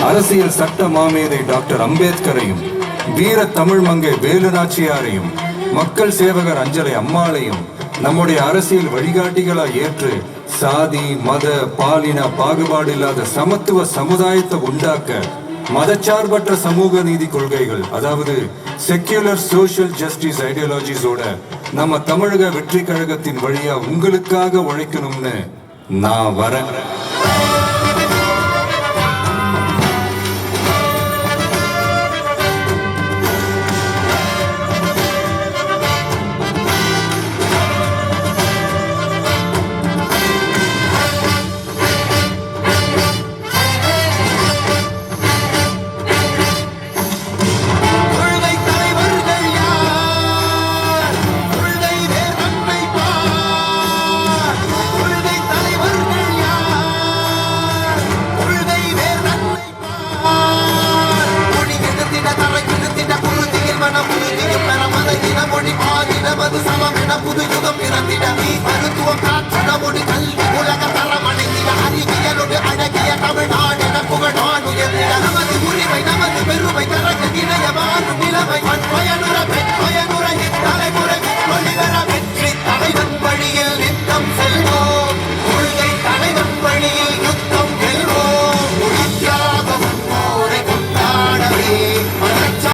அரசியல் சட்ட மாமேதை டாக்டர் அம்பேத்கரையும், வீர தமிழ் மங்கை வேலு நாச்சியாரையும், மக்கள் சேவகர் அஞ்சலை அம்மாளையும் நம்முடைய அரசியல் வழிகாட்டிகளா ஏற்று சாதி மத பாலின பாகுபாடு இல்லாத சமத்துவ சமுதாயத்தை உண்டாக்க மதச்சார்பற்ற சமூக நீதி கொள்கைகள், அதாவது செக்யூலர் சோஷியல் ஜஸ்டிஸ் ஐடியாலஜிஸோட நம்ம தமிழக வெற்றி கழகத்தின் வழியா உங்களுக்காக உழைக்கணும்னு நான் வரேன். புது யுகம் பிறந்திட மருத்துவம் காற்றிட